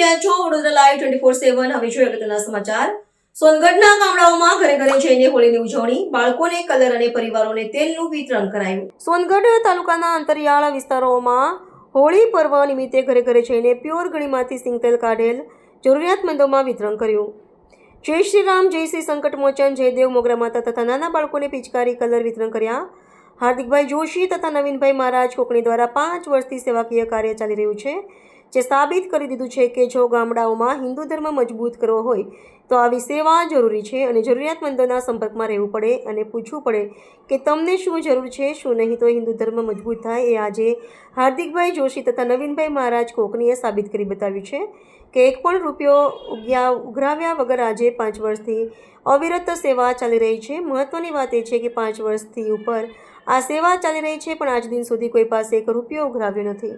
રહ્યા છો વડોદરા લાઈવ 24/7. હવે જોઈએ અગત્યના સમાચાર. સોનગઢના ગામડાઓમાં ઘરે ઘરે જઈને હોળીની ઉજવણી, બાળકોને કલર અને પરિવારોને તેલનું વિતરણ કરાયું. સોનગઢ તાલુકાના અંતરિયાળ વિસ્તારોમાં હોળી પર્વ નિમિત્તે ઘરે ઘરે જઈને પ્યોર ગણીમાંથી સિંગતેલ કાઢેલ જરૂરિયાતમંદોમાં વિતરણ કર્યું. જય શ્રી રામ, જય શ્રી સંકટ મોચન, જયદેવ મોગરા માતા તથા નાના બાળકોને પિચકારી કલર વિતરણ કર્યા. હાર્દિકભાઈ જોશી તથા નવીનભાઈ મહારાજ કોકણી દ્વારા 5 વર્ષથી સેવાકીય કાર્ય ચાલી રહ્યું છે, જે સાબિત કરી દીધું છે કે જો ગામડાઓમાં હિન્દુ ધર્મ મજબૂત કરવો હોય તો આવી સેવા જરૂરી છે અને જરૂરિયાતમંદોના સંપર્કમાં રહેવું પડે અને પૂછવું પડે કે તમને શું જરૂર છે, શું નહીં, તો હિન્દુ ધર્મ મજબૂત થાય. એ આજે હાર્દિકભાઈ જોશી તથા નવીનભાઈ મહારાજ કોકણીએ સાબિત કરી બતાવ્યું છે કે એક પણ રૂપિયો ઉઘરાવ્યા વગર આજે 5 વર્ષથી અવિરત સેવા ચાલી રહી છે. મહત્વની વાત એ છે કે 5 વર્ષથી ઉપર આ સેવા ચાલી રહી છે, પણ આજ દિન સુધી કોઈ પાસે 1 રૂપિયો ઉઘરાવ્યો નથી.